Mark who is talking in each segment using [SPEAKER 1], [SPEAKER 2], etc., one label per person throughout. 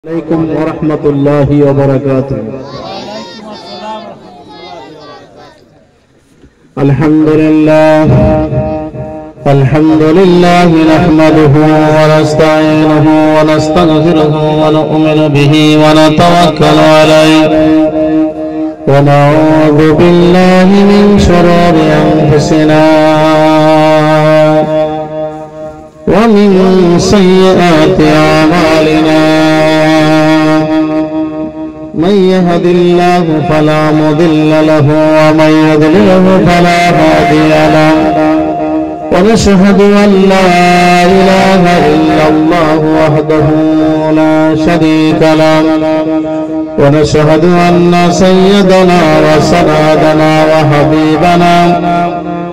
[SPEAKER 1] عليكم ورحمة الله وبركاته. الحمد لله نحمده ونستعينه ونستغفره ونؤمن به ونتوكل عليه ونعوذ بالله من شرور أنفسنا ومن سيئات أعمالنا. من يهد الله فلا مضل له ومن يضلله فلا هادي له. ونشهد أن لا إله إلا الله وحده لا شريك له. ونشهد أن سيدنا وسندنا وحبيبنا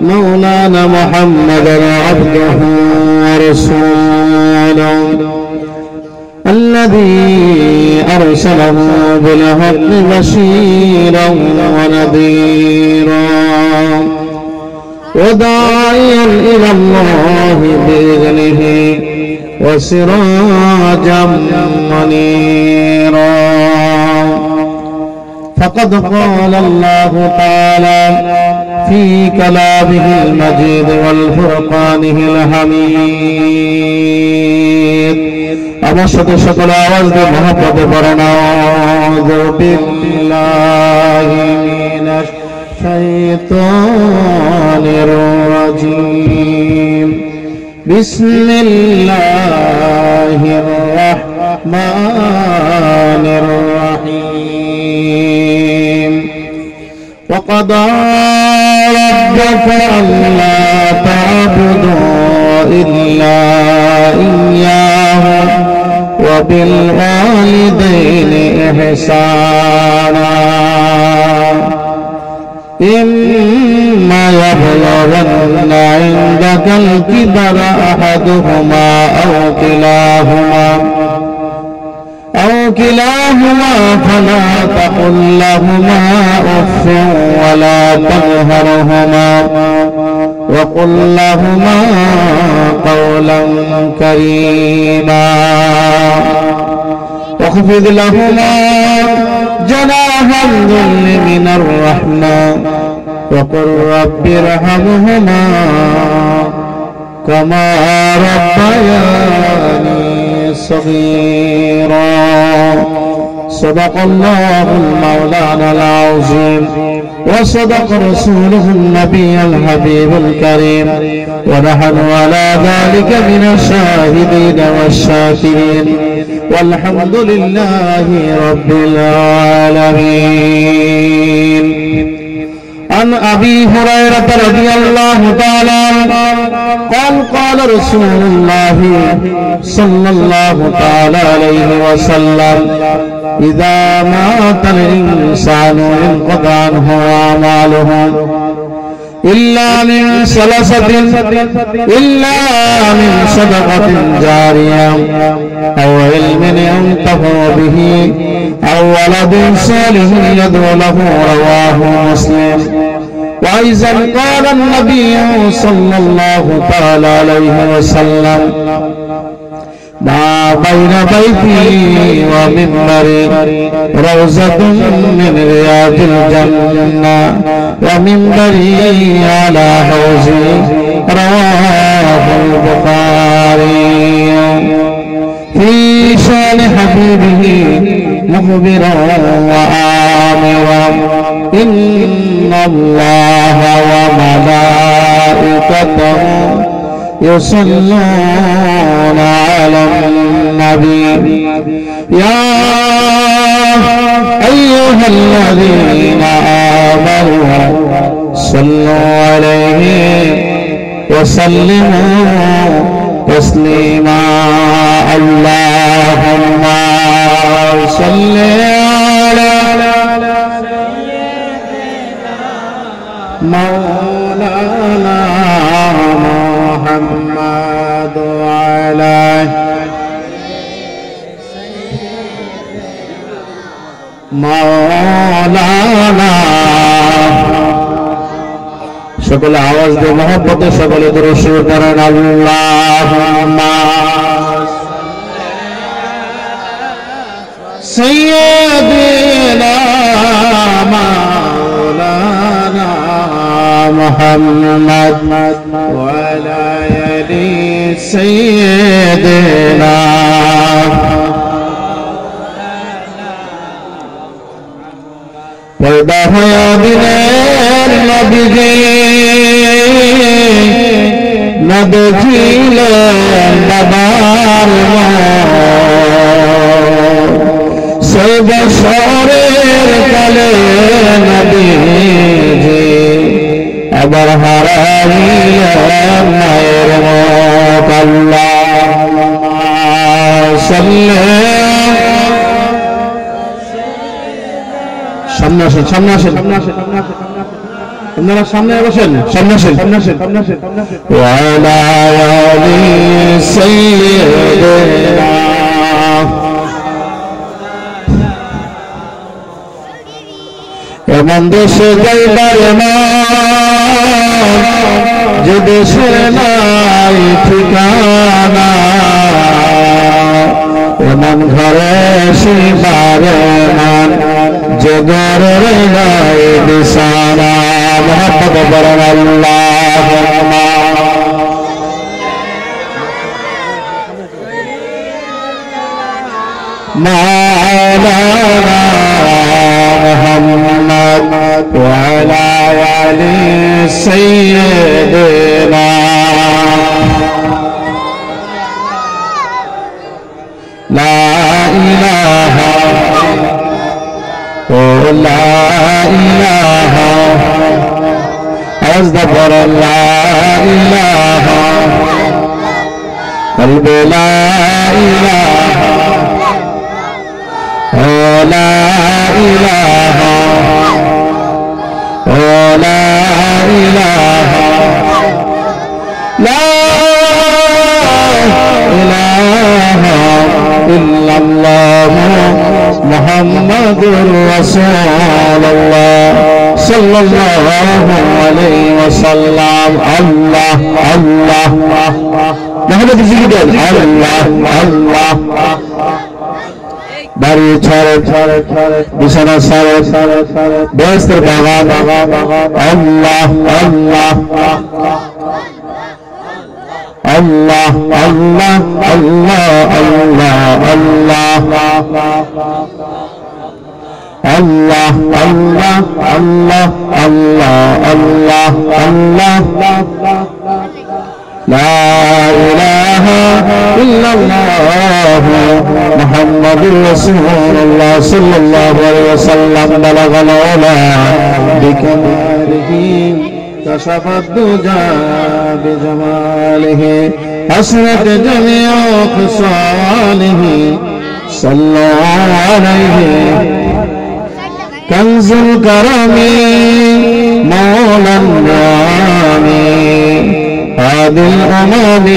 [SPEAKER 1] مولانا محمدا عبده ورسوله الذي أرسله بالحق بشيرا ونذيرا وداعيا إلى الله بإذنه وسراجا منيرا. فقد قال الله تعالى في كلامه المجيد والفرقانه الحميد. আমার সাথে সকল আওয়াজ দিয়ে মহব্বতে পড়েন আউযু বিল্লাহি মিনাশ শাইতানির রাজীম। বিসমিল্লাহির রাহমানির রাহিম। وقضى ربك ألا تعبدوا إلا إياه وبالوالدين إحسانا. إما يبلغن عندك الكبر أحدهما أو كلاهما فلا تقل لهما أف ولا تنهرهما وقل لهما قولا كريما. واخفض لهما جناح الذل من الرحمة وقل رب ارحمهما كما ربياني صغيرا. صدق الله المولانا العظيم وصدق رسوله النبي الحبيب الكريم ونحن على ذلك من الشاهدين والشاكرين والحمد لله رب العالمين. عن أبي هريرة رضي الله تعالى قال قال رسول الله صلى الله تعالى عليه وسلم إذا مات الإنسان انقضى عنه أعماله إلا من صدقة جارية أو علم ينتفع به أو ولد صالح يدعو له. رواه مسلم. وأيضا قال النبي صلى الله تعالى عليه وسلم ما بين بيتي ومنبري روضة من رياض الجنة ومنبري على حوضي. رواه البخاري. في شان حبيبه مخبرا وآمرا إن الله وملائكته يصلون على النبي يا أيها الذين آمنوا صلوا عليه وسلموا تسليما. اللهم صل على مولانا محمد وعلى مولانا. সকলে আওয়াজ দিয়ে মহব্বতে সকলে দুরূদ পড়েন আল্লাহুম্মা سيدنا مولانا محمد وعلى آل سيدنا पैदा होया दिनेर नबीजी न देखिलेन बाবার সেই বছরের কালে নবীজি আবার হারাইলেন মায়ের মুখ আল্লাহুম্মা সাল্লি সামনে আসেন সামনে আসেন আপনারা সামনে বসেন সামনে আসেন ওয়ালা আলি সাইয়্যিদিনা এমন দেশে যাইবার যে দেশের নাই ঠিকানা এমন ঘরে শিবার যে ঘরের নাই বিছানা মুহাম্মদ বলেন আল্লাহুম্মা মাওলানা মুহাম্মদ ওয়া আলা আলি সাইয়্যিদিনা লা ইলাহা لا إله أصدق لا إله قلب لا إله لا إله لا إله لا إله إلا الله محمد رسول الله صلى الله عليه وسلم الله الله محمد رسول الله الله বাড়ি ছাড়ে বিছানা ছাড়ে বেহেশতের বাগান আল্লাহ আল্লাহ Allah Allah Allah Allah Allah Allah Allah Allah Allah Allah Allah La ilaha illallah Muhammadur Rasulullah sallallahu alaihi wasallam balaghal ula bikamalihi كشف الدجى بجماله حسنت جميع خصاله صلوا عليه كنز الكرم مولى النعم هادي الأمم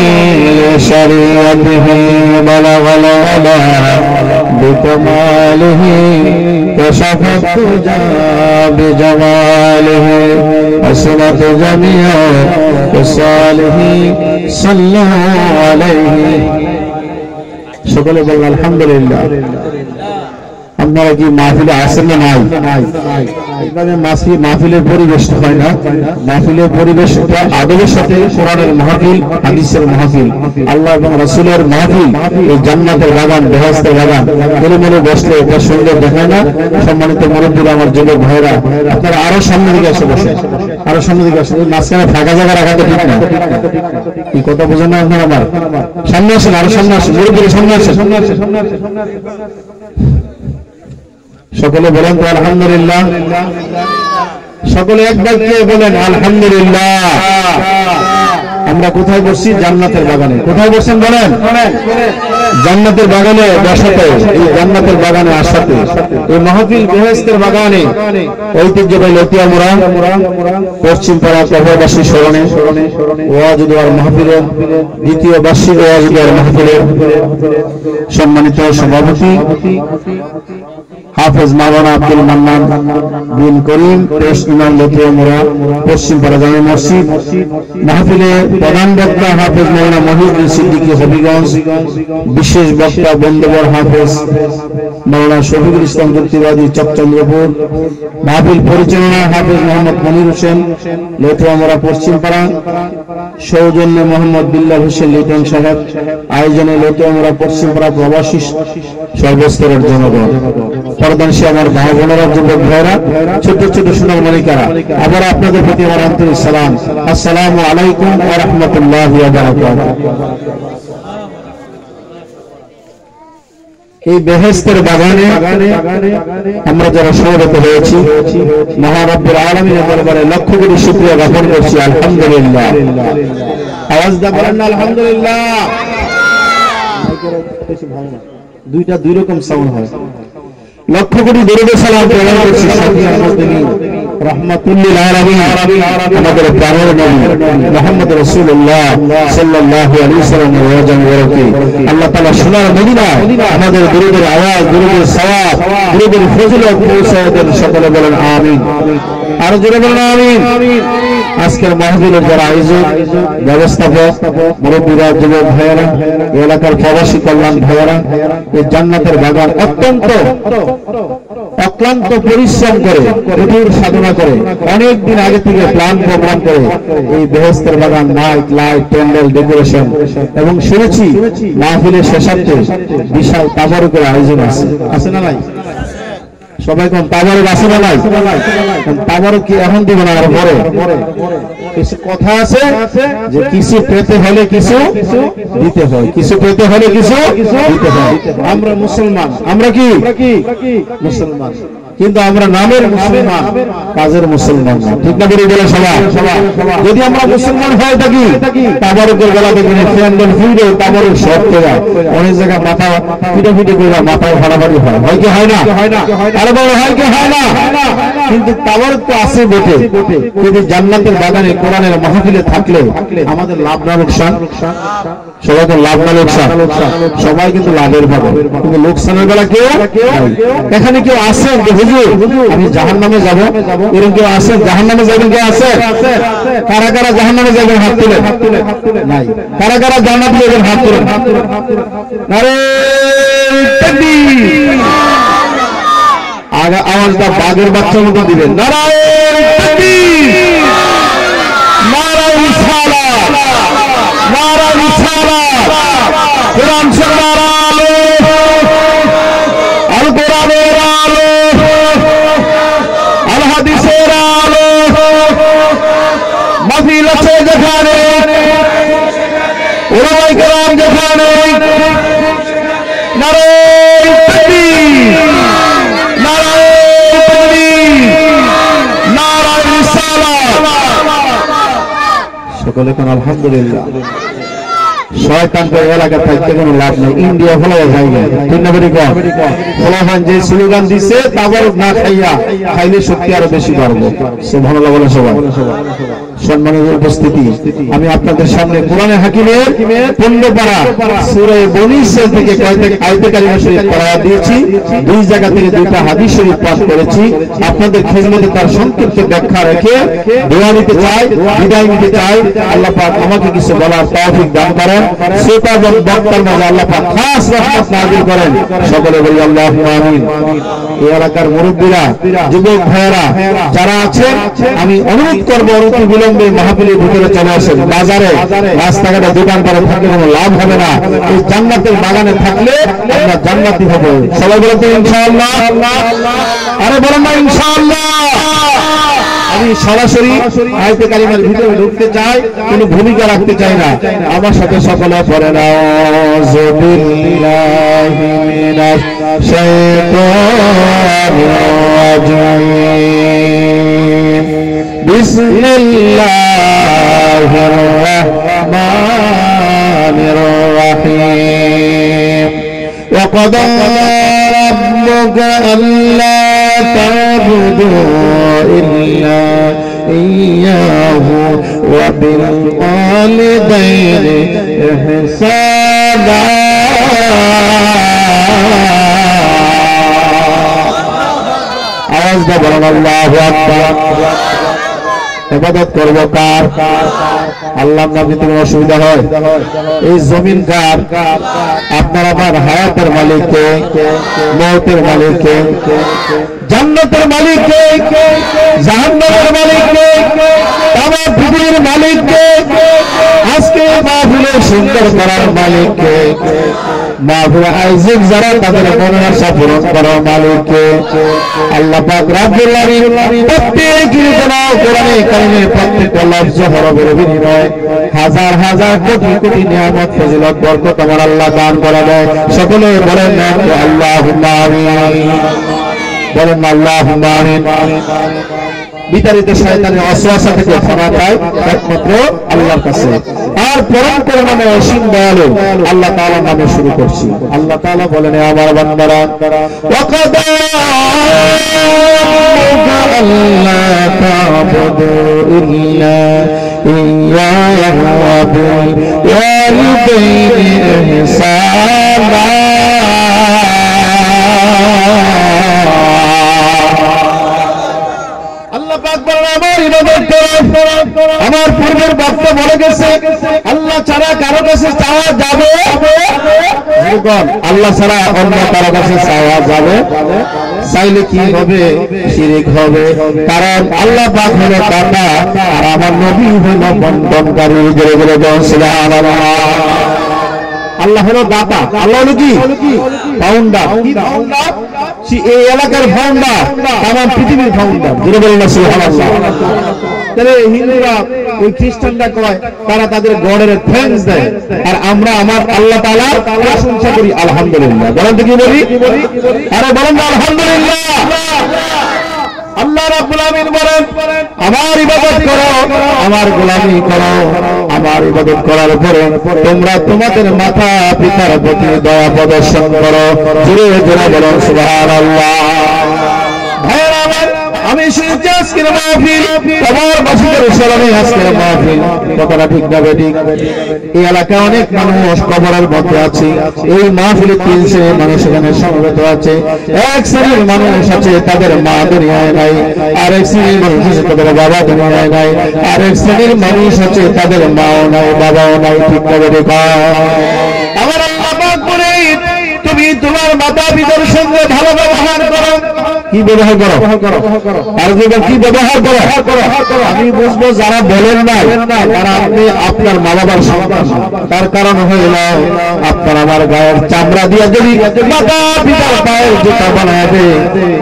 [SPEAKER 1] لشريعته بلغ العلا بكماله كشف الدجى بجماله حسنت جميع خصاله صلوا عليه সকলে বলেন আলহামদুলিল্লাহ আপনারা কি মাহফিলে আসেন না নাই এখানে মাহফিলের পরিবেশ হয় না মাহফিলের পরিবেশটা আদবের সাথে কোরআনের মাহফিল হাদিসের মাহফিল আল্লাহ এবং রাসূলের মাহফিল এই জান্নাতের বাগান বেহেশতের বাগান বলে মনে বসলে এটা সুন্দর দেখায় না সম্মানিত মুরব্বিরা আমার যুবক ভাইরা আপনারা আরো সামনে দিকে এসে বসেন আরো সামনে দিকে আসেন মাঝখানে ফাঁকা জায়গা রাখা তো ঠিক না কি কথা বোঝেন না আপনারা আমার সামনে আসেন আরো সামনে আসেন মুরব্বিরা সামনে আসেন সকলে বলেন তো আলহামদুলিল্লাহ সকলে একবার কে বলেন আলহামদুলিল্লাহ আমরা কোথায় বসছি জান্নাতের বাগানে কোথায় বসছেন বলেন জান্নাতের বাগানে বসাতে এই জান্নাতের বাগানে আসাতে এই মাহফিল বেহেশতের বাগানে ঐতিহ্যবাহী লতিয়া মোড়া পশ্চিম পাড়া কবরবাসী স্মরণে ওয়াজ দেওয়ার মাহফিলের দ্বিতীয় বার্ষিক ওয়াজ দেওয়ার মাহফিলের সম্মানিত সভাপতি হাফেজ মাওলানা আব্দুল মান্নান বিন করিম পেশ ইমাম লতিয়মরা পশ্চিমপাড়া জামে মসজিদ। মাহফিলে প্রধান বক্তা হাফেজ মাওলানা মহিউদ্দিন সিদ্দিকী হবিগঞ্জ, বিশেষ বক্তা বন্দবর হাফেজ মাওলানা শফিকুল ইসলাম যুক্তিবাদী চকচন্দ্রপুর। মাহফিল পরিচালনা হাফেজ মোহাম্মদ মনির হোসেন লতিয়মরা পশ্চিমপাড়া। সৌজন্যে মোহাম্মদ বিল্লাল হোসেন লিটন সাহেব। আয়োজনে লতিয়মরা পশ্চিমপাড়া প্রবাসী সর্বস্তরের জনগণ, পরদানশী আমার ভাই বোনেরা, যুবক ভাইরা, ছোট ছোট সোনার মালিকারা, আবার আপনাদের প্রতি আমার আন্তরিক সালাম। আসসালামু আলাইকুম ওয়া রাহমাতুল্লাহি ওয়া বারাকাতুহু। এই বেহেশতের বাগানে আমরা যারা সমবেত হয়েছি, মহান রব্বুল আলামিনের দরবারে লক্ষ কোটি শুকরিয়া জ্ঞাপন করছি। আলহামদুলিল্লাহ। আওয়াজ দা বলেন না আলহামদুলিল্লাহ। দুইটা দুই রকম সাউন্ড হয়। লক্ষ কোটি দরুদ সালাম প্রদান করছি শাফিউল মুজনিবিন রাহমাতুল্লিল আলামিন আমাদের প্রাণের নবী মুহাম্মদ রাসূলুল্লাহ সাল্লাল্লাহু আলাইহি ওয়াসাল্লামের রওজা মুবারকে আল্লাহ তাআলা সোনার মদিনায় আমাদের দরুদের আওয়াজ, দরুদের সওয়াব, দরুদের ফজিলত পৌঁছায় দেন। সকলে বলেন আমিন। আর জোরে বলেন আমিন। আজকের মাহফিলের যারা আয়োজক, ব্যবস্থাপক, মুরব্বীরা, যুবক ভাইয়েরা, এলাকার প্রবাসী কল্যাণ ভাইয়েরা, এই জান্নাতের বাগান অক্লান্ত পরিশ্রম করে, কঠোর সাধনা করে, অনেক দিন আগে থেকে প্ল্যান প্রোগ্রাম করে এই বেহেশতের বাগান মাইক, লাইট, প্যান্ডেল, ডেকোরেশন এবং শুনেছি মাহফিলের শেষার্থে বিশাল তাবারুকের আয়োজন আছে না নাই? সবাই কোন তাবারুক আছে না নাই? তাবারুক কি এখন দিব না আর পরে? কিছু কথা আছে যে কিছু পেতে হলে কিছু দিতে হয়, কিছু পেতে হলে কিছু দিতে হয়। আমরা মুসলমান, আমরা কি মুসলমান, কিন্তু আমরা নামের মুসলমান, কাজের মুসলমান না। ঠিক না? বলে বলে সবাই। যদি আমরা মুসলমান হয়ে থাকি, তাবারুকের বেলা দেখবেন প্যান্ডেল ফিরে তাবারুক সব করে অনেক জায়গায় মাথা পিটাপিটি করে মাথায় ফাড়াফাড়ি হয়। হয় কি হয় না? আরে বড় হয় কি হয় না? কিন্তু তাবারুক তো আছে বটে, কিন্তু জান্নাতের বাগানে কোরআনের মাহফিলে থাকলে আমাদের লাভ না লোকসান? সবাই তো লাভ না লোকসান? সবাই কিন্তু লাভের পাবে, কিন্তু লোকসানের বেলা কেউ এখানে কেউ আছে আমি জাহান্নামে যাব, এরকম কেউ আছে? জাহান্নামে যাবেন কেউ আছে? কারা কারা জাহান্নামে যাবেন হাত তুলে? নাই। কারা কারা জান্নাতে যাবেন হাত তুলে? আরে তাকবীর। আওয়াজটা বাঘের বাচ্চার মতো দিবেন। নারায়ে তাকবীর, নারায়ে রিসালাত, নারায়ে রিসালাত। কোরআন শরীফের আলো, আল কোরআনের আলো, আল হাদিসের আলো। মাহফিল আছে যেখানে, উলামায়ে কেরাম যেখানে, নারায়ে তাকবীর, নারায়ে তাকবীর, নারায়ে রিসালাত। সকলে কোন আলহামদুলিল্লাহ। শয়তানকে এলাকা থাকতে কোনো লাভ নেই। ইন্ডিয়া হলো জায়গা, ঠিক না? বেরি কম ফলাফান যে স্লোগান দিচ্ছে তাবারুক না খাইয়া খাইলে শক্তি আরো বেশি বাড়বো। সুবহানাল্লাহ বলে সবাই। সম্মানিত উপস্থিতি, আমি আপনাদের সামনে কোরআনে হাকিমের 15 পারা সূরা বনী ইসরাঈল থেকে কয়েকটা আয়াতে কারিমা শরীফ পড়া দিয়েছি। দুই জায়গা থেকে দুইটা হাদিস শরীফ পাঠ করেছি। আপনাদের খিদমতে তার সংক্ষিপ্ত ব্যাখ্যা রেখে দোয়া নিতে চাই, বিদায় নিতে চাই। আল্লাহ পাক আমাকে কিছু বলার তৌফিক দান করেন। শ্রোতা এবং বক্তার মাঝে আল্লাহ পাক খাস রহমত নাযিল করেন। সকলে বলি আল্লাহুম্মা আমিন। এই এলাকার মুরব্বীরা, যুবক ভাইয়েরা যারা আছে, আমি অনুরোধ করবো অতি বিলম্বে মাহফিলের ভিতরে চলে আসেন। বাজারে, রাস্তাঘাটে, দোকানপাটে থাকলে কোনো লাভ হবে না। এই জান্নাতের বাগানে থাকলে আমরা জান্নাতি হব। সবাই বলেন তো ইনশাআল্লাহ। আরে বলেন না ইনশাআল্লাহ। আমি সরাসরি আয়াতে কারিমার ভিতরে ঢুকতে চাই, কোনো ভূমিকা রাখতে চাই না। আমার সাথে সকলে পড়েন আউযু বিল্লাহি মিনাশ শাইতানির রাজীম। বিসমিল্লাহির রাহমানির রাহিম। وقضى ربك ألا تعبدوا إلا إياه وبالوالدين إحسانا আওয়াজ দিয়ে বলেন আল্লাহু আকবার। ইবাদত করব কার? আল্লাহর নামে যদি কোনো অসুবিধা হয়, এই জমিন কার? আপনার আমার হায়াতের মালিক কে? মওতের মালিক কে? জান্নাতের মালিক কে? জাহান্নামের মালিক কে? তামাম পৃথিবীর মালিক কে? আজকে মাহফিল সুন্দর করার মালিক কে? মাহফিল আয়োজক যারা তাদের মনের আশা পূরণ করার মালিক কে? আল্লাহ পাক রব্বুল আলামিন প্রত্যেকের জন্য কোরআনে কারিমের প্রত্যেকটা লফজ হরফের বিনিময়ে হাজার হাজার কোটি কোটি নিয়ামত ফজিলত বরকত আমার আল্লাহ দান করে দেয়। সকলে বলেন না আল্লাহুম্মা আমিন, বলেন না আল্লাহুম্মা আমিন। বিতাড়িত শয়তানের ওয়াসওয়াসা থেকে ক্ষমা পায় একমাত্র আল্লাহর কাছে। আর পরম করুণাময় অসীম দয়ালু আল্লাহ তাআলার নামে শুরু করছি। আল্লাহ তাআলা বলেন, আমার বান্দারা ওয়াকাদা আল্লাহ তা'বুদু ইল্লা ইয়্যাহু ওয়া বিল ওয়ালিদাইনি ইহসানা। আমার ইবাদত করো। আমার পূর্বের বক্তা বলে গেছে আল্লাহ ছাড়া কারো কাছে চাওয়া যাবে? আল্লাহ ছাড়া অন্য কারো কাছে চাওয়া যাবে? চাইলে কি হবে? শিরক হবে। কারণ আল্লাহ পাক হলো দাতা আর আমার নবী হলো বন্টনকারী। জোরে জোরে বলেন সুবহানাল্লাহ। আল্লাহ হলো দাতা, আল্লাহ হলো কি? ফাউন্ডার। এই এলাকার ফাউন্ডার, তামাম পৃথিবীর ফাউন্ডার। জোরে বলেন না সুবহানাল্লাহ। তাহলে হিন্দুরা ওই খ্রিস্টানরা কয় তারা তাদের গডের থ্যাঙ্কস দেয়, আর আমরা আমার আল্লাহ তাআলার প্রশংসা করি আলহামদুলিল্লাহ। বলেন তো কি বলি? আরে বলেন না আলহামদুলিল্লাহ। আল্লাহ রাব্বুল আমিন বলেন, আমার ইবাদত করো, আমার গোলামি করো। আমার ইবাদত করার পরে তোমরা তোমাদের মাতা পিতার প্রতি দয়া প্রদর্শন করো। জোরে জোরে বলেন সুবহানাল্লাহ। ভাইরা আমার, আমি শুনছি আজকের মাহফিল তোমার বাসীদের স্মরণে আজকের মাহফিল। কথাটা ঠিক না বেঠিক? এই এলাকায় অনেক মানুষ কবরের মধ্যে আছে। এই মাহফিলে 3 শ্রেণীর মানুষ এখানে সমবেত আছে। এক শ্রেণীর মানুষ আছে তাদের মা দুনিয়ায় নাই, আরেক শ্রেণীর মানুষ আছে তাদের বাবা দুনিয়ায় নাই, আরেক শ্রেণীর মানুষ আছে তাদের মাও নাই বাবাও নাই। ঠিক না বেঠিক? আমার আল্লাহ পাক বলে, তুমি তোমার মাতা পিতার সঙ্গে ভালো ব্যবহার করো। কি ব্যবহার করো? আর যেটা কি ব্যবহার করো? আমি বুঝবো যারা বলেন না তারা আপনি আপনার মা বাবার সন্তান। তার কারণ হইল আপনার আমার গায়ের চামড়া দিয়ে যদি মাতা পিতার পায়ের জুতা বানাবে,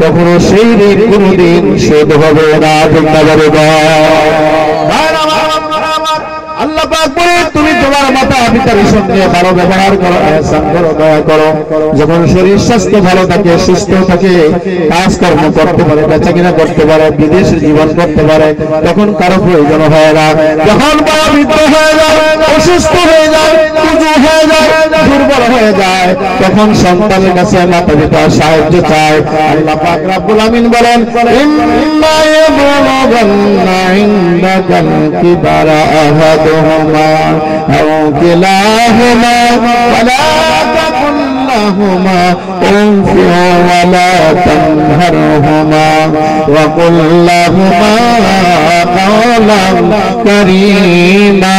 [SPEAKER 1] কখনো সেই দিন কোনদিন শোধ হবে না। ঠিক না বলে? আল্লাহ পাক বলে, তুমি তোমার মাতা পিতার সঙ্গে ভালো ব্যবহার করো, ihsan করো, দয়া করো। যখন শরীর স্বাস্থ্য ভালো থাকে, সুস্থ থাকে, কাজকর্ম করতে পারে, বেচাকেনা করতে পারে, বিদেশে জীবন করতে পারে, তখন কারো প্রয়োজন হয় না। যখন বাবা বৃদ্ধ হয়ে যায়, অসুস্থ হয়ে যায়, কুজু হয়ে যায়, দুর্বল হয়ে যায়, তখন সন্তানের কাছে মাতা পিতা সাহায্য চায়। আল্লাহ পাক রব্বুল আমিন বলেন, ইম্মা ইয়াবলুগান্না ইনদাকাল কিবারা আহাদুহুমা আও কিলাহুমা ফালা তাকুল লাহুমা উফিন ওয়ালা তানহারহুমা ওয়া কুল লাহুমা কাওলান কারীমা।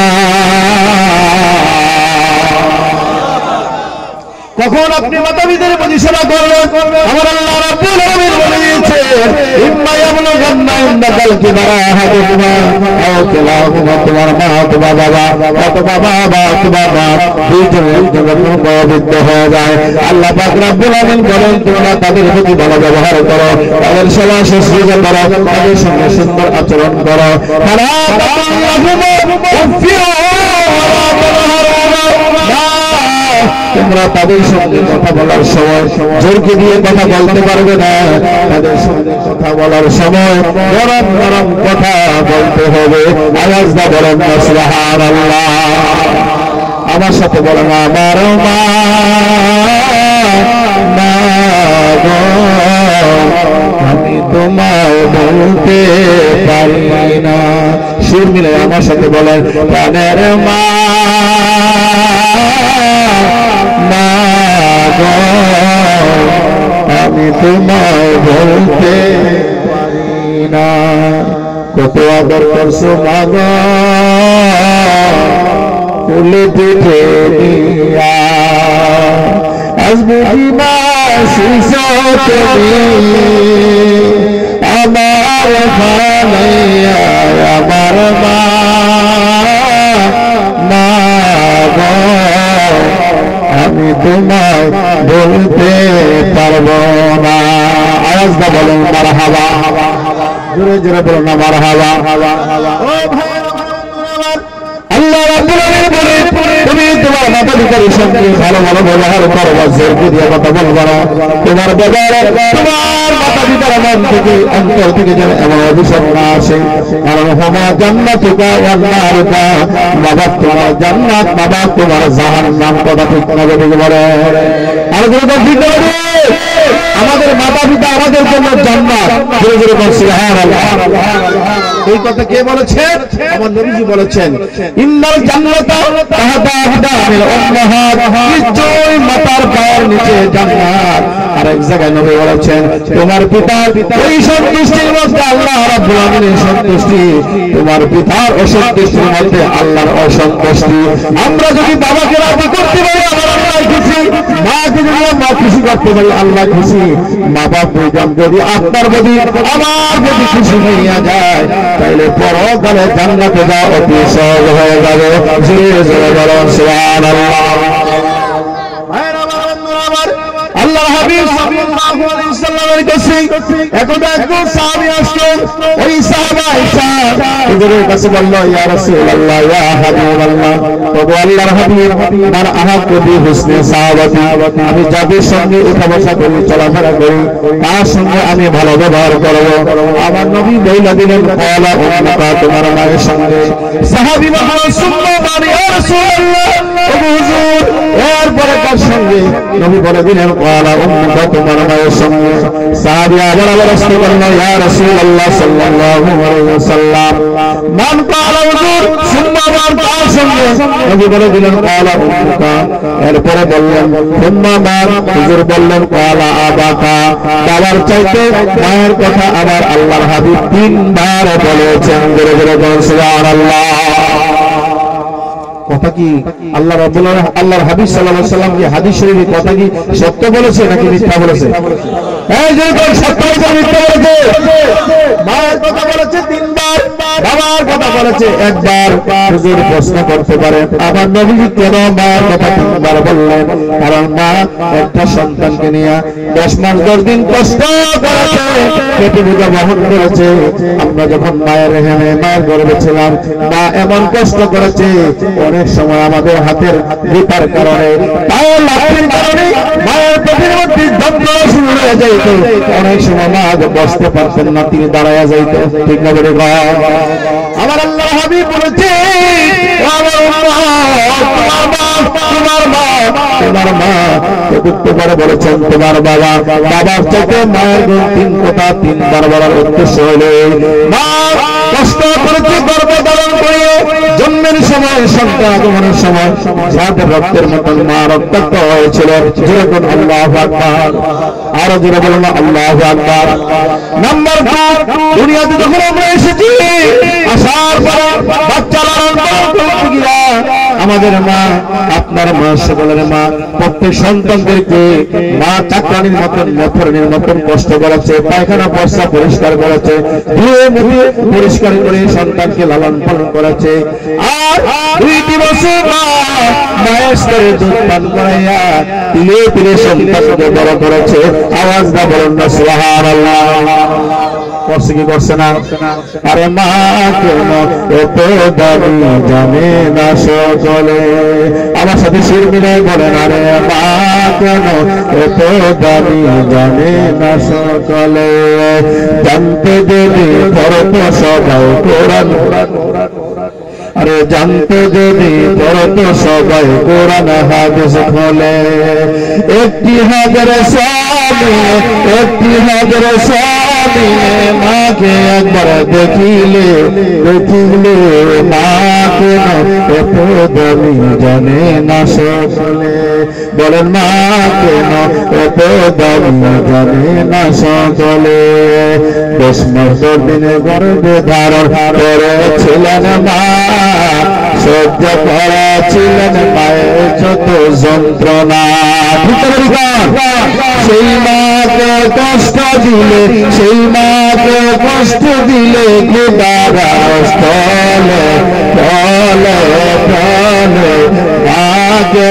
[SPEAKER 1] কখন আপনি মাতা পিতার প্রতি সেবা করবেন? আমার আল্লাহ রাব্বুল আলামিন বলে দিয়েছেন, ইম্মা ইয়াবলুগান্না ইনদাকাল কিবারা আহাদুহুমা আও কিলাহুমা, তোমার মা অথবা বাবা, অথবা বাবা অথবা মা, দুইজনের একজন যখন বয়োবৃদ্ধ হয়ে যায়, আল্লাহ পাক রব্বুল আলামিন বলেন, তোমরা তাদের প্রতি ভালো ব্যবহার করো, তাদের সেবা শুশ্রূষা করো, তাদের সঙ্গে সুন্দর আচরণ করো। ফালা তাকুল লাহুমা উফিন ওয়ালা তানহারহুমা, তোমরা তাদের সঙ্গে কথা বলার সময় জোরকে দিয়ে কথা বলতে পারবে না। তাদের সঙ্গে কথা বলার সময় নরম নরম কথা বলতে হবে। আওয়াজ দা বলেন না সুবহানাল্লাহ। আমার সাথে বলেন, আমার মা গো, আমি তোমায় বলতে পারি না। সুর মিলে আমার সাথে বলেন, প্রাণের মা গো, আমি তোমায় বলতে মদিনা কত আদর করছো মাগো কুলে পিঠে দিয়া আজ বুঝি না শিশু তুমি আমার ভালাইয়া আমার মা মা গো আমি তোমায় বলতে পারবো না আওয়াজ দা বলেন মারহাবা জোরে জোরে বলুন না মারহাবা ও ভাই আল্লাহ রাব্বুল আলামিন বলে তুমি তোমার মাতা পিতার সঙ্গে ভালো ভালো ব্যবহার করবা জোরকে দিয়ে কথা বলবা না তোমার ব্যবহারে তোমার মাতা পিতার মন থেকে অন্তর থেকে যেন এমন অভিশাপ না আসে কারণ হুমা জান্নাতুকা ওয়া নারুকা বাবা তোমার জান্নাত বাবা তোমার জাহান্নাম কথা ঠিক না বলে আর যেটা ঠিক হবে আমাদের মাতা পিতা আমাদের জন্য জান্নাত জোরে জোরে বলছি সুবহানাল্লাহ এই কথা কে বলেছেন আমার নবীজি বলেছেন ইন্নাল জান্নাতা তাহতা আহদামিল উম্মাহাত নিশ্চয় মাতার পায়ের নিচে জান্নাত আর এক জায়গায় নবী বলেছেন তোমার পিতার ওই সন্তুষ্টির মধ্যে আল্লাহ রাব্বুল আলামিনের সন্তুষ্টি তোমার পিতার অসন্তুষ্টির মধ্যে আল্লাহর অসন্তুষ্টি আমরা যদি বাবাকে রাজি করতে পারি আমার আল্লাহ খুশি মাকে যদি আমরা খুশি করতে পারি আল্লাহ খুশি মা বাপ দুইজন যদি আপনার প্রতি আমার প্রতি খুশি হইয়া যায় তাহলে পরকালে জান্নাতে যাওয়া অতি সহজ হয়ে যাবে জোরে জোরে বলুন সুবহানাল্লাহ আল্লাহ হাবিব সাল্লাল্লাহু আলাইহি ওয়াসাল্লামের কাছে একদা একজন সাহাবী আসলেন ওই সাহাবা আয়েশা হুজুরের কাছে বলল ইয়া রাসূলুল্লাহ ইয়া হাবিবাল্লাহ ওগো আল্লাহর হাবিব মান আহাক্কু বি হুসনি সাহাবাতি আমি যাদের সঙ্গে উঠা বসা করি চলাফেরা করি তার সঙ্গে আমি ভালো ব্যবহার করব আমার নবী বলে দিলেন ক্বালা উম্মুকা তোমার মায়ের সঙ্গে সাহাবী বললেন সুম্মা মান ইয়া রাসূলুল্লাহ ওগো হুজুর এরপরে কার সঙ্গে নবী বলে দিলেন ক্বালা উম্মুকা তোমার মায়ের সঙ্গে সাহাবী আবার আস্তে বললেন ইয়া রাসূলুল্লাহ সাল্লাল্লাহু আলাইহি ওয়াসাল্লাম মান ক্বালা হুজুর সুম্মা মান কার সঙ্গে নবী বলে দিলেন ক্বালা উম্মুকা এরপরে বললেন সুম্মা মান হুজুর বললেন ক্বালা আবাকা বাবার চাইতে মায়ের কথা আবার আল্লাহর হাবিব তিনবার বলেছেন জোরে জোরে বলুন সুবহানাল্লাহ কথা কি আল্লাহ রাব্বুল আলামিন আল্লাহর হাবিব সাল্লাল্লাহু আলাইহি ওয়াসাল্লাম কি হাদিস শরীফে কথা কি সত্য বলেছে নাকি মিথ্যা বলেছে এই যে সত্য বলেছে মিথ্যা বলেছে মায়ের কথা বলেছে তিনবার বাবার কথা বলেছে একবার হুজুর প্রশ্ন করতে পারেন আবার নবীজি কেন মায়ের কথা তিনবার বললেন কারণ মা একটা সন্তানকে নিয়ে 10 মাস 10 দিন কষ্ট করেছে পেটে বোঝা বহন করেছে আমরা যখন মায়ের রেহেমে মায়ের গর্ভে ছিলাম মা এমন কষ্ট করেছে অনেক সময় আমাদের হাতের গুটার কারণে পায়ের লাঠির কারণে মায়ের পেটের মধ্যে যন্ত্রণা শুরু হয়ে যাইত অনেক সময় মা বসতে পারতেন না তিনি দাঁড়াইয়া যাইত ঠিক না বলে আমার আল্লাহ হাবিব বলেছে তোমার মা চতুর্থ করে বলেছেন তোমার বাবা বাবার থেকে মায়ের গুণ 3 কথা 3বার বলার উদ্দেশ্য হলো মা কষ্ট করেছে গর্ভধারণ করে জন্মের সময় সন্তান আগমনের সময় যাদের রক্তের মতন মা রক্তাক্ত হয়েছিল যেরকম আল্লাহু আকবার আরো জোরে বলুন আল্লাহু আকবার নাম্বার 2 দুনিয়াতে যখন আমরা এসেছি আসার পরে বাচ্চা লালন পালন করতে গিয়া আমাদের মা আপনার মা সকলের মা প্রত্যেক সন্তানদেরকে মা চাকরানির মতন নেফরনির মতন কষ্ট করেছে পায়খানা পয়সা পরিষ্কার করেছে ধুয়ে মুখে পরিষ্কার করে সন্তানকে লালন পালন করেছে আর 2টি বছর মায়ের স্তরে দুধ পান করাইয়া তিলে তিলে সন্তানকে বড় করেছে আওয়াজ না বলুন না সুবহানাল্লাহ করছে কি করছে না আরে মা কেন এত দামি জানে না সকলে আমার সাথে সুর মিলে বলেন আরে মা কেন এত দামি জানে না সকলে জানতে যদি পরত সবাই কোরআন আরে জানতে যদি পরত সবাই কোরআন হাদিস খোলে একটি হাজার সামনে একটি হাজার সামনে দিনে মাকে একবার দেখিলে দেখিলে মাকে এত দামি জানে না সকলে বলেন মা কেন এত দামি জানে না সকলে 10 মাস দিনে গর্ভে ধারণ করেছিলেন মা সহ্য করেছিলেন মায়ের যত যন্ত্রণা সেই মাকে কষ্ট দিলে সেই মাকে কষ্ট দিলে খোদার স্থলে ফলে ফলে মাকে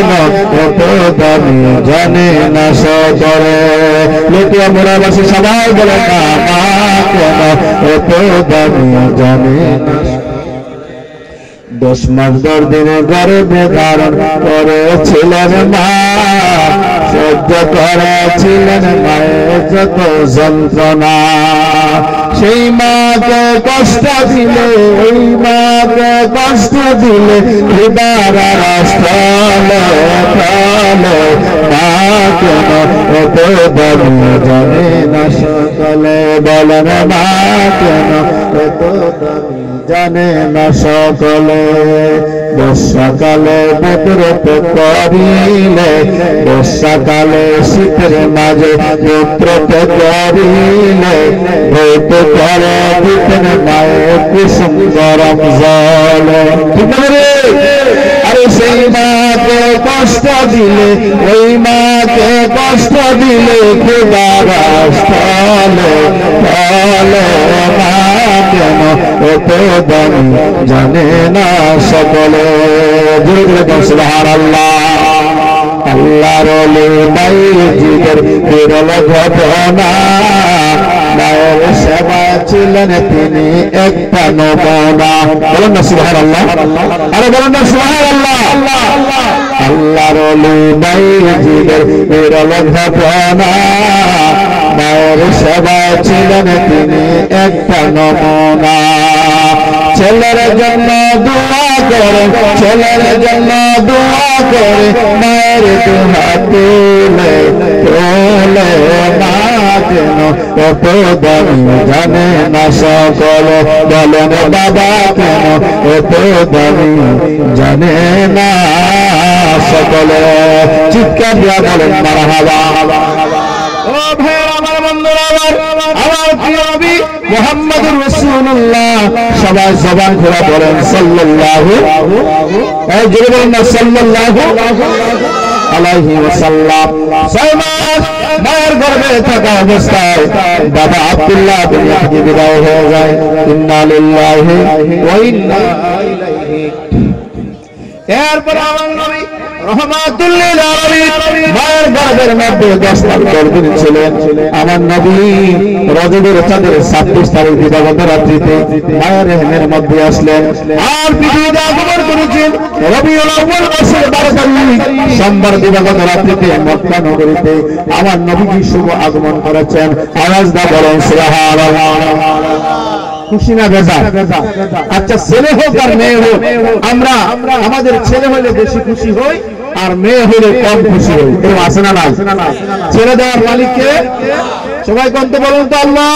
[SPEAKER 1] কত দামি জানে না সকলে লোকে আমরা বাসী সবাই বলে না মা কেন এত দামি জানে না 10 মাস 10 দিনে গর্ভে ধারণ করেছিলেন মা সহ্য করেছিলেন মায়ের যত যন্ত্রণা সেই মাকে কষ্ট দিলে ওই মাকে কষ্ট দিলে খোদার স্থলে ফলে মা কেন এত দামি জানে না সকলে বলেন মা কেন এত দামি জানে না সকলে বর্ষাকালে বিদ্রোহ করিলে বর্ষাকালে শীতের মাঝে বিদ্রোহ করিলে ভৌত করে দিতেন মায়ের কুসুম গরম জল আরে সেই মাকে কষ্ট দিলে ওই মাকে কষ্ট দিলে খোদার স্থলে ফলে মা কেন এত দামি জানে না সকলে সুবহানাল্লাহ আল্লাহর ওলি বাইজিদের বিরল ঘটনা মায়ের সেবা ছিলেন তিনি একটা নমুনা বলেন না সুবহানাল্লাহ আরে বলেন না সুবহানাল্লাহ আল্লাহর ওলি বাইজিদের বিরল ঘটনা মায়ের সেবা ছিলেন তিনি একটা নমুনা ছেলের জন্য দোয়া করে ছেলের জন্য দোয়া করে মায়ের দুহাত তুলে তোলে মা কেন কত দামি জানে না সকলে বলেন বাবা কেন কত দামি জানে না সকলে চিৎকার দিয়া বলেন মারহাবা ও ভাই আমার বন্ধুরা আমার প্রিয় নবী মুহাম্মদুর রাসূলুল্লাহ সবাই জবান খুলে বলেন সাল্লাল্লাহু এই জোরে বলেন না সাল্লাল্লাহু আলাইহি ওয়াসাল্লাম 6 মাস মায়ের গর্ভে থাকা অবস্থায় বাবা আব্দুল্লাহ দুনিয়া থেকে বিদায় হয়ে যায় ইন্না লিল্লাহি ওয়া ইন্না ইলাইহি এরপর আমার নবী রহমাতুল লিল আলামিন মায়ের গর্ভের মধ্যে 10 মাস গর্ভিণী ছিলেন আমার নবী রজবের চাঁদের 26 তারিখ দিবাগত রাত্রিতে মায়ের রেহমের মধ্যে আসলেন আর পৃথিবীতে আগমন করেছেন রবিউল আউয়াল মাসের 12 তারিখ সোমবার দিবাগত রাত্রিতে মক্কা নগরীতে আমার নবীজি শুভ আগমন করেছেন আওয়াজ দা বলেন সুবহানাল্লাহ খুশি না বেজা আচ্ছা ছেলে হোক আর মেয়ে হোক আমরা আমাদের ছেলে হলে বেশি খুশি হই আর মেয়ে হলে কম খুশি হই এরকম আছে না না ছেলে দেওয়ার মালিককে সবাই কত বলুন তো আল্লাহ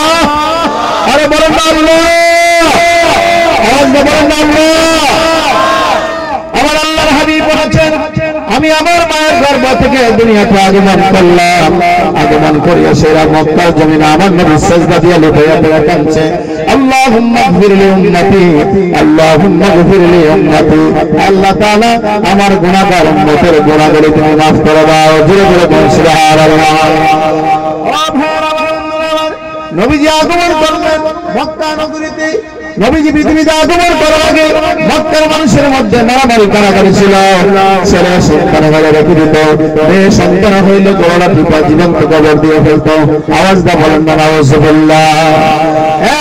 [SPEAKER 1] আরে বলুন না আল্লাহ আওয়াজ দিয়ে বলুন না আল্লাহ আমার আল্লাহর হাবিব বলেছেন আমি আমার মায়ের গর্ভ থেকে দুনিয়াতে আগমন করলাম আগমন করিয়া সেরা মক্কার জমিনে আমার নবী সিজদা দিয়ে লুটাইয়া পড়ে কাঁদছে আল্লাহুম্মা গফির লি উম্মতি আল্লাহুম্মা গফির লি উম্মতি আল্লাহ তাআলা আমার গুনাহগার উম্মতের গুনাহগুলো তুমি maaf করে দাও জোরে জোরে বলুন সুবহানাল্লাহ ও ভাইরা নবীজি আগমন করলেন মক্কা নগরীতে নবীজি পৃথিবীতে আগমন করার আগে মক্কার মানুষের মধ্যে মারামারি কারাগারি ছিল ছেলে সন্তান হলে রেখে দিত মেয়ে সন্তান হইলে গলা টিপা জীবন্ত কবর দিয়ে ফেলত আওয়াজ দা বলেন না নাউযুবিল্লাহ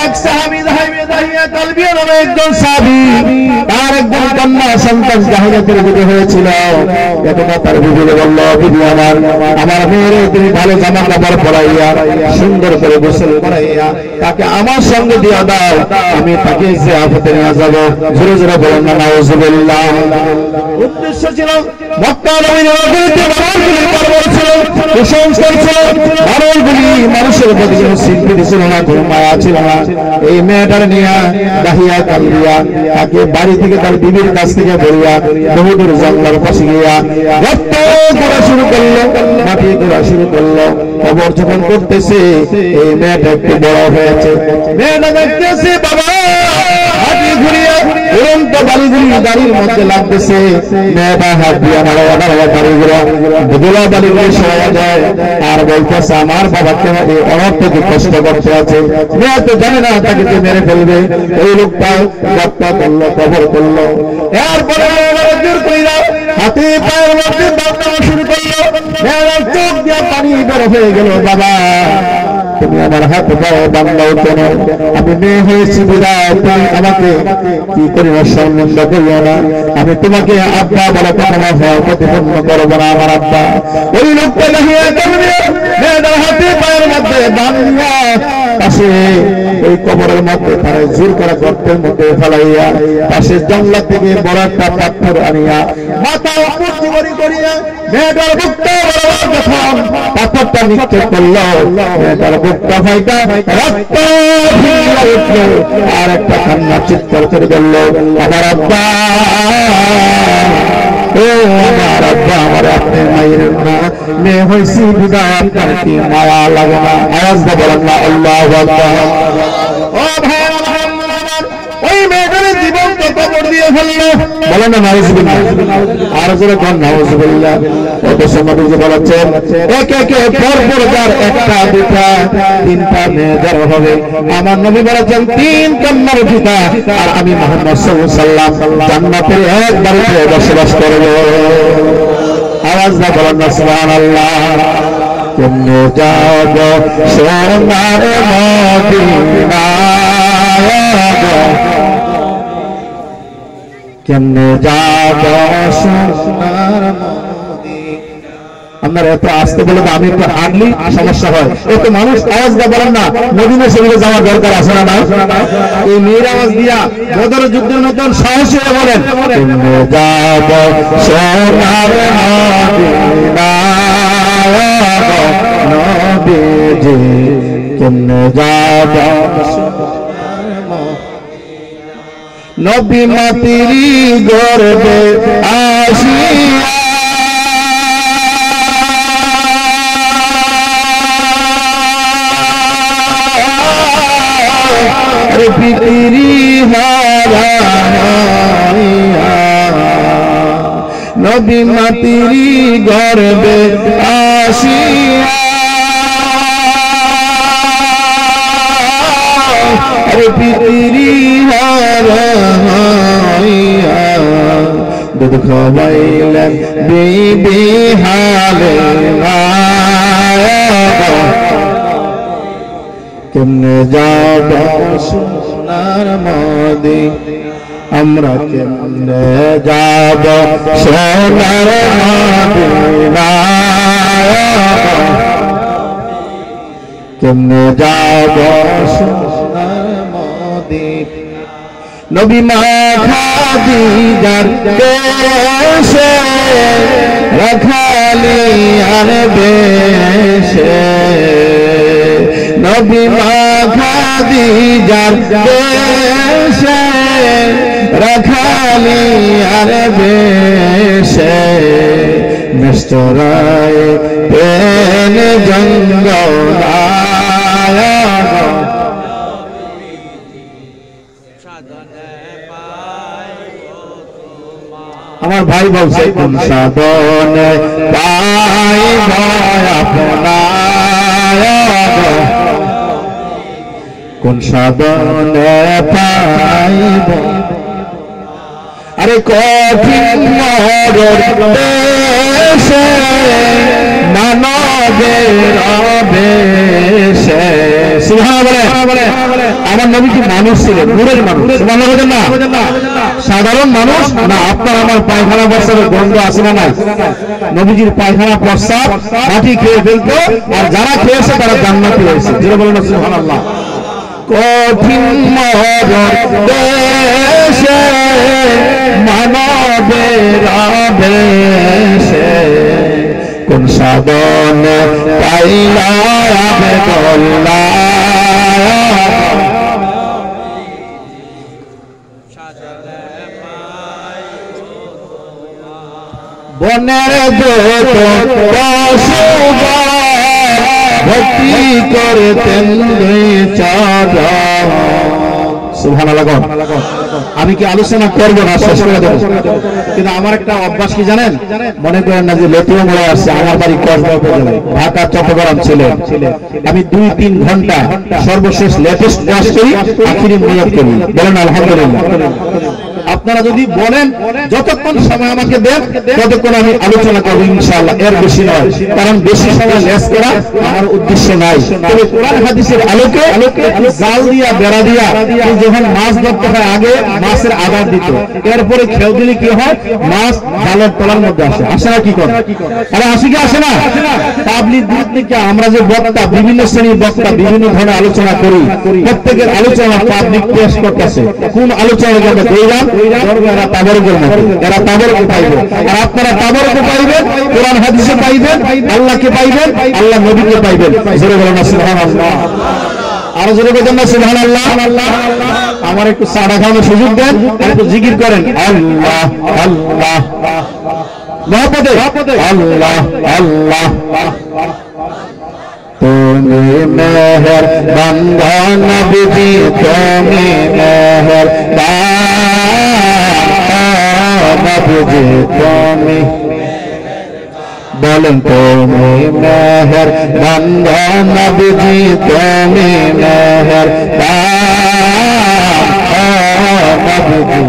[SPEAKER 1] এক সাহাবী দাহিয়া তালবিয়া নামে একজন সাহাবী তার একজন কন্যা সন্তান জাহিলিয়াতের যুগে হয়েছিল একদা তার বিবিকে বলল বিবি আমার মেয়ের তুমি ভালো জামা কাপড় পরাইয়া সুন্দর করে গোসল করাইয়া তাকে আমার সঙ্গে দিয়ে দাও আমি তাকে জিয়ারতে নিয়ে যাব জোরে জোরে বলেন না নাউযুবিল্লাহ উদ্দেশ্য ছিল মক্কা নবীর নগরীতে মানুষগুলি পার্বণ ছিল, কুসংস্কার ছিল, মানুষগুলি মানুষের প্রতি কোনো স্বীকৃতি ছিল না, কোনো মায়া ছিল না। এই মেয়েটার নিয়ে দাহিয়া কালিয়া তাকে বাড়ি থেকে তার বিবির কাছ থেকে বলিয়া বহুদূর জঙ্গলের পাশে গিয়া রক্ত করা শুরু করলো, মাটি করা শুরু করলো। খবর যখন করতেছে এই মেয়েটা একটু বড় হয়েছে, মেয়েটা দেখতেছে বাবা হাতি ঘুরিয়ে উড়ন্ত বালিগুলি গাড়ির মধ্যে লাগতেছে। মেয়েটা হাত দিয়ে নাড়াইয়া নাড়াইয়া বাড়িগুলো গোলা বালিগুলি সরাইয়া দেয় আর বলতেছে আমার বাবাকে এই অনর্থকে কষ্ট করতে আছে। মেয়ে তো জানে না তাকে যে মেরে ফেলবে। ওই লোকটা হত্যা করলো, কবর করলো। এরপরে জোর কইরা হাতে পায়ের মধ্যে বাঁধা শুরু করলো। মেয়ের চোখ দিয়ে পানি বের হয়ে গেল। বাবা তুমি আমার হাত পায়ে বাঁধলাও কেন? আমি মেয়ে হয়েছি বিদায় তুমি আমাকে কি করি না, সম্বন্ধ করিও না। আমি তোমাকে আব্বা বলে কখনো প্রতিপন্ন করবো না আমার আব্বা। ওই লোকটা মেয়েটার হাতে পায়ের মধ্যে বাঁধিয়া পাশে ওই কবরের মধ্যে তারা জোর করা গর্তের মধ্যে ফেলাইয়া পাশে জঙ্গলা থেকে বড় একটা পাথর আনিয়া মাথা উপর জীবনী করিয়া মেয়েটার বুকটা বরাবর যখন পাথরটা নিক্ষেপ করলো, মেয়েটার বুকটা ফাইটা রক্ত ভিজে উঠল আর একটা কান্না চিৎকার করে বলল আমার আব্বা, ও আমার আব্বা, আমার আপনি মায়ের না, মেয়ে হয়েছি বিদায় আপনার কি মায়া লাগে না? আওয়াজ দিয়ে বলেন না আল্লাহু আকবার। ও ভাই ওই মেয়েটার জীবন তো কবর দিয়ে ফেললো, বলেন না নাউজুবিল্লাহ, আর জোরে কোন নাউজুবিল্লাহ। কত সময় বুঝে বলেছেন একে একে পরপর যার একটা দুটা তিনটা মেয়ে যার হবে। আমার নবী বলেছেন তিন কন্যার পিতা, আর আমি মুহাম্মদ সাল্লাল্লাহু আলাইহি ওয়াসাল্লাম জান্নাতের এক বাড়িতে বসবাস করব। আওয়াজ না বলেন না সুবহানাল্লাহ। কেমনে যাব সোনার মদিনায়, কেমনে যাব সোনার মদিনায়। আপনারা এত আসতে বলে তো আমি একটু হাঁটলি সমস্যা হয়। এত মানুষ আওয়াজ দিয়ে বলেন না মদিনা শরীফে যাওয়ার দরকার আছে না? এই মেয়ের আওয়াজ দিয়া বদরের যুদ্ধের মতন সাহসী হয়ে বলেন কেমনে যাব সোনার মদিনায় নবীজি, কেমনে যাব নবী মাতিরি গর্বে আসিয়া, পিতিরি হারাইয়া নবী মাতিরি গর্বে আসিয়া, পিতিরি হারাইয়া দুধ খাওয়াইলেন বিবি হালে কেমনে যাব সোনার মদিনা, আমরা কেমনে যাব সোনার মদিনা, কেমনে যাব সোনার মদিনা। নবী মা খাদিজার দেশে রাখালি আর বেশে, নবী মা খাদিজার দেশে রাখালি আর বেশে, মিষ্টরায় প্রেম জঙ্গলায় আমার ভাই বলছে কোন সাধনে পাইব আপনার, কোন সাধনে পাইব, আরে কঠিন মরণ দেশে মানবের বেশে। আমার নবী কি মানুষ ছিলেন? নূরের মানুষ না, সাধারণ মানুষ না। আপনার আমার পায়খানা প্রস্রাবের গন্ধ আছে না নাই? নবীজির পায়খানা প্রস্রাব মাটি খেয়ে ফেলতো, আর যারা খেয়েছে তারা জান্নাতি হয়েছে। যেটা বলেন সুবহানাল্লাহ। কঠিন মরণ দেশে মানবের বেশে, কোন সাধনে পাইলা আবেদুল্লাহ বনের যত পশু ভক্তি করতেন সুবহানাল্লাহ। আমি কি আলোচনা করবো না, শেষ করে দেবো, কিন্তু আমার একটা অভ্যাস কি জানেন, মনে করেন না যে লেতুয়া মোড়ে আসছে, আমার বাড়ি কসবা উপজেলায়, ঢাকা চট্টগ্রাম ছিলেন, আমি 2-3 ঘন্টা সর্বশেষ লেটেস্ট ক্লাস করি, আখিরি নিয়ত করি, বলেন আলহামদুলিল্লাহ। আপনারা যদি বলেন যতক্ষণ সময় আমাকে দেন ততক্ষণ আমি আলোচনা করবো ইনশাআল্লাহ, এর বেশি নয়, কারণ বেশি সময় লেস করা আমার উদ্দেশ্য নাই। তবে কোরআন হাদিসের আলোকে জাল দিয়া বেড়া দিয়া যখন মাছ ধরতে হয় আগে মাছের আদার দিত, এরপরে খেউ দিলে কি হয়, মাছ জালের তলার মধ্যে আসে, আসে না কি করে, আরে আসে কি আসে না? তাবলীগ গ্রুপ থেকে আমরা যে বক্তা, বিভিন্ন শ্রেণীর বক্তা বিভিন্ন ধরনের আলোচনা করি, প্রত্যেকের আলোচনা পাবলিক পেশ করতেছে, কোন আলোচনা করবে কইলাম এরা তাবরকের মতো, এরা তাবরক পাইবে, আর আপনারা তাবরক পাইবেন, কোরআন হাদিসে পাইবেন, আল্লাহকে পাইবেন, আল্লাহ নবীকে পাইবেন। জোরে বলেন সুবহানাল্লাহ, আরো জোরে বলেন না সুবহানাল্লাহ। আমার একটু সাড়া খাওয়ানোর সুযোগ দেন, একটু জিকির করেন আল্লাহ আল্লাহ মহব্বতে আল্লাহ আল্লাহ। তুমি মেহের বান্দা নবী, তুমি মেহের নবী, তুমি বলেন তুমি মেহের বান্দা নবী, তুমি মেহের নবী।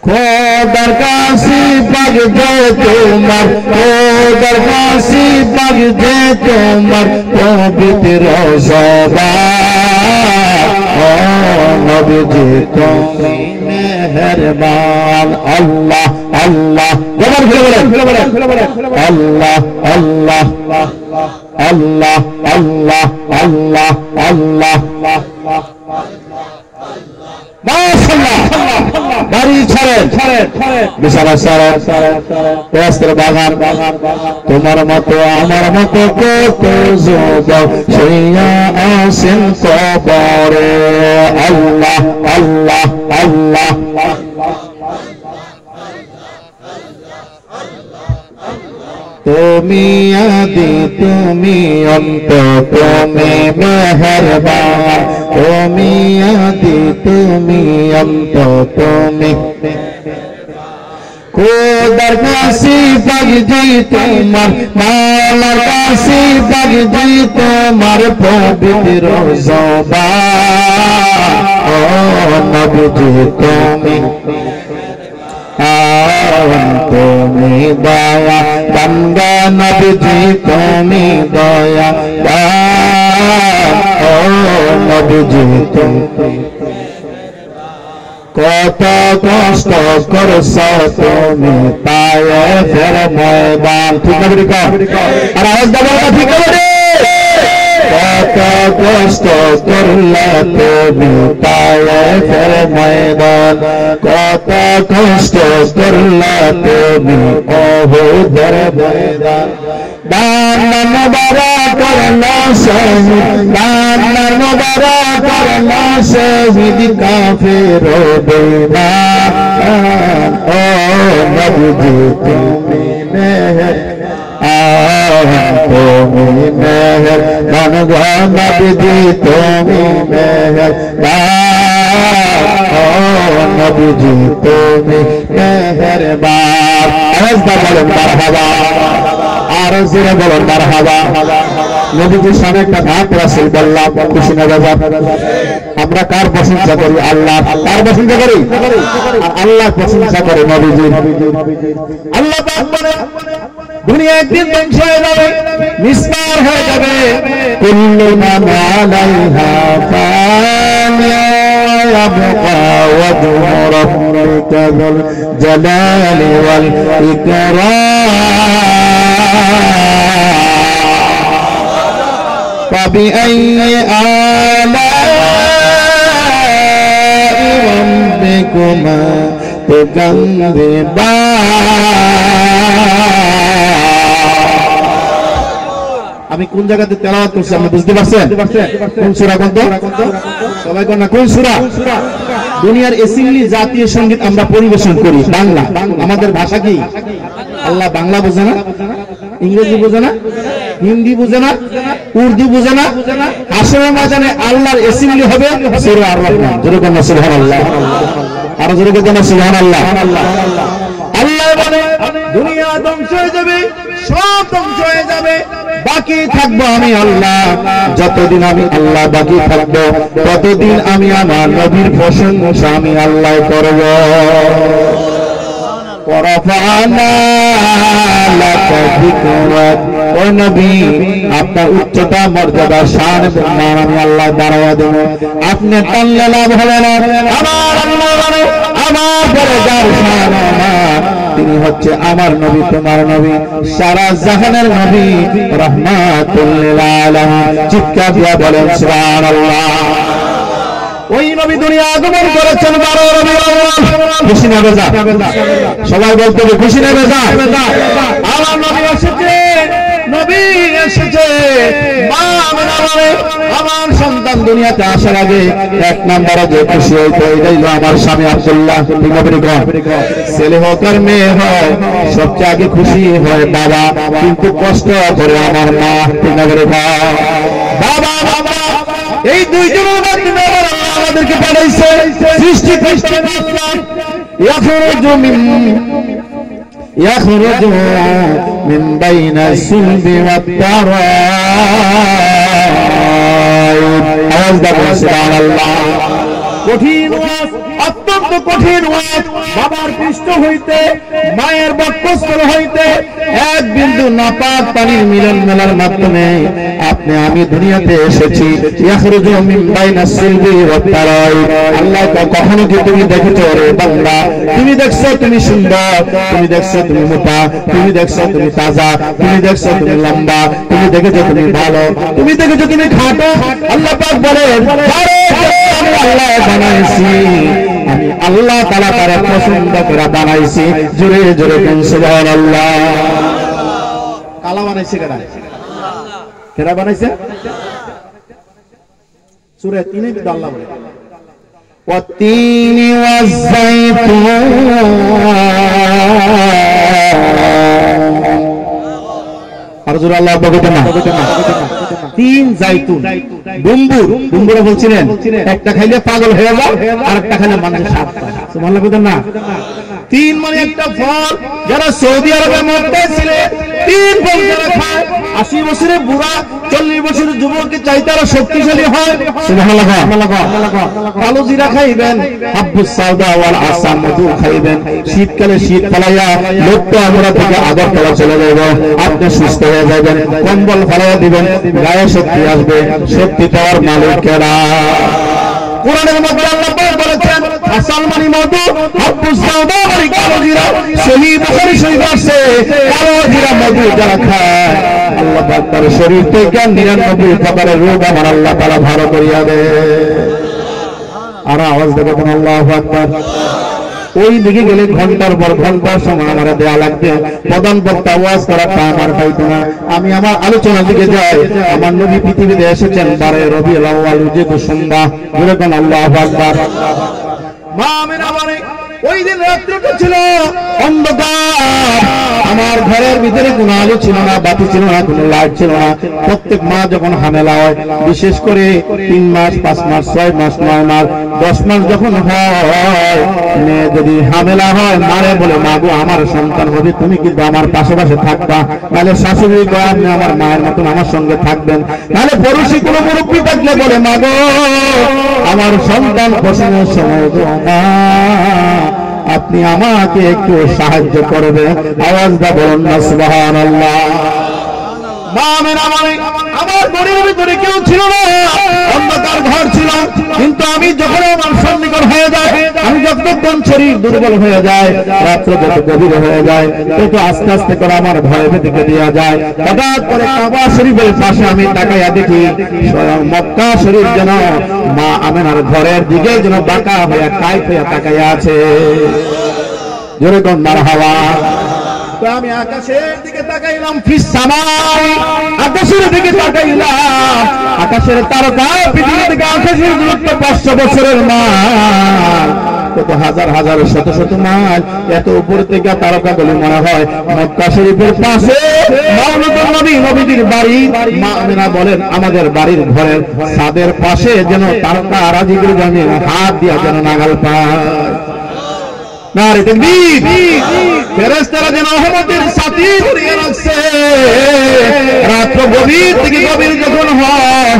[SPEAKER 1] খোদার কাছে পাগবে তোমার, খোদার কাছে পাগবে তোমার পবিত্র জবান, ও নবীজি তুমি মেহেরবান। আল্লাহ আল্লাহ জবান খুলে বলেন আল্লাহ আল্লাহ আল্লাহ আল্লাহ আল্লাহ আল্লাহ। বাড়ি ছাড়েন, বিশাল ছাড়েন, বাগান, তোমার মতো আমার মতো কত যুবক সেইয়া আসেন কবরে। আল্লাহ আল্লাহ আল্লাহ তুমি আদি তুমি অন্ত, তুমি মেহেরবান, তুমি আদি তুমি অন্ত, তুমি খোদার কাছে পাগজি তোমার, মাওলার কাছে পাগজি তোমার পবিত্র জবান, ও নবীজি তুমি তুমি দয়া বান্দা নবীজি, তুমি দয়া ও নবীজি তুমি কত কষ্ট করছ তুমি তায়েফের ময়দান। ঠিক আছে, আর আওয়াজ দেবো না, ঠিক আছে, কত কষ্ট করলে তুমি তায়েফের ময়দান, কত কষ্ট করলে তুমি উহুদের ময়দান। দান মুবারক করলা শহীদ, দান মুবারক করলা শহীদ কাফির বেঈমান, ও নবীজি তুমি মেহের, তুমি মেহের নবীজি তুমি মেহের, ও নবীজি তুমি মেহেরবান। বলেন মারহাবা, আর জোরে বলেন মারহাবা। নবীজির সামনে একটা ধাপ রাসূল বললাম, খুশি না বাবা? আমরা কার প্রশংসা করি? আল্লাহ। কার প্রশংসা করি? আল্লাহ প্রশংসা করে নবীজির। আল্লাহ পাক বলে দুনিয়া একদিন ধ্বংস হয়ে যাবে, নিস্তার হয়ে যাবে। কুল্লু মান আলাইহা ফান, ইয়াবকা ওয়াজহু রাব্বিকা যুল জালালি ওয়াল ইকরাম। فبأي آلاء ربكما ते गंदे बा আমি কোন জায়গাতে তেলাওয়াত করছি আপনি বুঝতে পারছেন? কোন সূরা কোন তো সবাই কোন না কোন সূরা? দুনিয়ার এসিলি জাতীয় সঙ্গীত আমরা পরিবেশন করি বাংলা। আমাদের ভাষা কি? আল্লাহ বাংলা বোঝে না, ইংরেজি বোঝে না, হিন্দি বোঝে না, উর্দু বোঝে না। হাসরের ময়দানে আল্লাহর এসিলি হবে সূরা আর রহমান। জোরে কোন সুবহানাল্লাহ, আর জোরে কোন সুবহানাল্লাহ। আল্লাহ বলে দুনিয়া ধ্বংস হয়ে যাবে, সব ধ্বংস হয়ে যাবে, বাকি থাকবো আমি আল্লাহ। যতদিন আমি আল্লাহ বাকি থাকবো ততদিন আমি আমার নবীর প্রশংসা আমি আল্লাহ করব। ও নবী, আপনার উচ্চতা মর্যাদা শান মান আমি আল্লাহ দাঁড়াইয়া দেব। আপনি টানলে লাভ হবে না। আমার আল্লাহ মানে আমার পরে যার শান আমার, তিনি হচ্ছে আমার নবী, তোমার নবী, সারা জাহানের নবী, রাহমাতুল লিল আলামিন। চিৎকার দিয়া বলেন সুবহানাল্লাহ। ওই নবী দুনিয়া আগমন করেছেন 12 রবিউল আউয়াল। খুশি না বেজা? সবাই বলতে হবে খুশি না বেজা? আমার নবী এসেছে, নবী এসেছে। মা আমেনা বলে আমার সন্তান দুনিয়াতে আসার আগে এক নম্বরে যে খুশি হইতো এটাই হলো আমার স্বামী আব্দুল্লাহ। ঠিক হবে? ছেলে হোক আর মেয়ে হয় সবচেয়ে আগে খুশি হয় বাবা, কিন্তু কষ্ট করে আমার মা। ঠিক হবে? বাবা বাবা এই দুইজনের মাধ্যমে আমাদেরকে পাঠাইছে সৃষ্টি খ্রিস্টান يخرج من بين الصلب والترائب। আওয়াজ দাও সুবহানাল্লাহ। কঠিন ওয়াজ, অত্যন্ত কঠিন ওয়াজ। বাবার পৃষ্ঠ হইতে মায়ের বক্ষস্থল হইতে এক বিন্দু নাপাক পানির মিলন মেলার মাধ্যমে আপনি আমি দুনিয়াতে এসেছি। ইয়াখরুজু মিন বাইনাস সিলবি ওয়াত তারাইব। আল্লাহ কখনো কি তুমি দেখেছো রে বান্দা? তুমি দেখছো তুমি সুন্দর, তুমি দেখছো তুমি মোটা, তুমি দেখছো তুমি তাজা, তুমি দেখছো তুমি লম্বা, তুমি দেখেছো তুমি ভালো, তুমি দেখেছো তুমি খাটো। আল্লাহ পাক বলেন আমি আল্লাহ বানাইছি, আমি আল্লাহ তাআলা তারা পছন্দ করে বানাইছি। জোরে জোরে কোন সুবহানাল্লাহ। কালা বানাইছে কেডা? কেডা বানাইছে? সূরা 3 এ আল্লাহ বলে ওয়াত-তিনি ওয়াজ-যাইতুন। আর জোরে আল্লাহ বলতে না। তিন জাইতুন, ডুম্বুর। ডুম্বুরা বলছিলেন একটা খাইলে পাগল হয়ে যায়, আর একটা খাইলে মানুষ সাত পায়। সুবহানাল্লাহ বলেন না? তিন মানে একটা ফল। যারা সৌদি আরবে মক্কায় ছিলেন, তিন ফল যারা খায় 80 বছরের বুড়া 40 বছরের যুবকের চাইতে আরো শক্তিশালী হয়। সুবহানাল্লাহ। কালো জিরা খাইবেন, হাব্বুস সাউদা ওয়াল আসা, মধু খাইবেন। শীতকালে শীত ফালাইয়া লোকটা আমরা থেকে আগরতলা চলে যাব, আপনি সুস্থ হয়ে যাবেন। কম্বল ফালাইয়া দিবেন, গায়ে শক্তি আসবে। শক্তি পাওয়ার মালিক কেডা? কোরআনের মধ্যে আল্লাহ পাক বলেছেন আসল মানি মধু, হাব্বুস সাউদা মানে কালো জিরা। সহিহ বুখারী শরীফ আছে কালো জিরা মধু যারা খায় আল্লাহ পাক তার শরীর থেকে 99 প্রকারের রোগ আমার আল্লাহ তাআলা ভালো করিয়া দেয়। আর আওয়াজ দেবে কোন আল্লাহু আকবার। ওই দিকে গেলে ঘন্টার পর ঘন্টার সময় আমার দেয়া লাগবে। প্রধান বক্তা ওয়াজ করার টাইম আর পাইতো না। আমি আমার আলোচনার দিকে যাই। আমার নবী পৃথিবীতে এসেছেন 12 রবিউল আউয়াল, যেহেতু সন্ধ্যা। বলে কোন আল্লাহু আকবার। মা আমেনা বলে ওই দিন রাত্রিটা ছিল অন্ধকার। আমার ঘরের ভিতরে কোনো আলো ছিল না, বাতি ছিল না, কোনো লাইট ছিল না। প্রত্যেক মা যখন হামেলা হয়, বিশেষ করে 3 মাস, 5 মাস, 6 মাস, 9 মাস, 10 মাস যখন হয়, মেয়ে যদি হামেলা হয় মারে বলে মা গো আমার সন্তান হবে, তুমি কিন্তু আমার পাশে পাশে থাকবা। নাহলে শাশুড়ি কয় আপনি আমার মায়ের মতন আমার সঙ্গে থাকবেন। নাহলে পড়োশি কোনো মুরব্বী থাকলে বলে মা গো আমার সন্তান প্রসবের সময় গো মা আপনি আমাকে একটু সাহায্য করবেন। আওয়াজ দা বলুন না সুবহানাল্লাহ। মা আমেনা বলে আমার ঘরের ভিতরে কেউ ছিল না, অন্ধকার ঘর ছিল। কিন্তু আমি যখন আমার সন্নিকট হয়ে যায়, আমি যতক্ষণ শরীর দুর্বল হয়ে যায়, রাত্র যত গভীর হয়ে যায়, তত আস্তে আস্তে করে আমার ভয় ভীতি দেওয়া যায়। হঠাৎ করে কাবা শরীফের পাশে আমি তাকাইয়া দেখি স্বয়ং মক্কা শরীফ যেন মা আমেনার ঘরের দিকে যেন বাঁকা হইয়া কাইট হইয়া তাকাইয়া আছে। জোরে কোন মারহাবা। আমি আকাশের দিকে তাকাইলাম, ফিস সামাই, আকাশের দিকে তাকাইলাম, আকাশের তারকা পৃথিবী থেকে আকাশের দূরত্ব 500 বছরের মাইল, কত হাজার হাজার শত শত মাইল। এত উপর থেকে তারকাগুলি মনে হয় মক্কা শরীফের পাশে মাওলানা নবী নবীর বাড়ি। মা আমিনা বলেন আমাদের বাড়ির ঘরের ছাদের পাশে যেন তারকা রাজিগুলো জানি হাত দিয়া যেন নাগাল পায়। নারে তাকবীর। ফেরেশতারা যেন রহমতের সাথী ঘুরিয়ে রাখছে। রাত্র গভীর থেকে গভীর যখন হয়,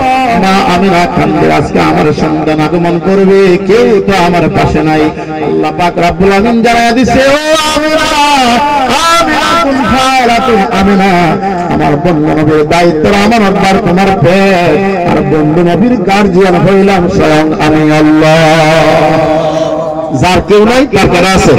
[SPEAKER 1] মা আমিনা কান্দে, আজকে আমার সন্তান আগমন করবে, কেউ তো আমার পাশে নাই। আল্লাহ পাক রব্বুল আমিন জানায়া দিছে, ও আমিনা, আমিনা কুন খায়রাতুন আমিনা, আমার বন্ধু নবীর দায়িত্ব আমার আব্বার তোমার পেট, আর বন্ধু নবীর গার্জিয়ান হইলাম স্বয়ং আমি আল্লাহ। যার কেউ নাই তার কাছে আছে।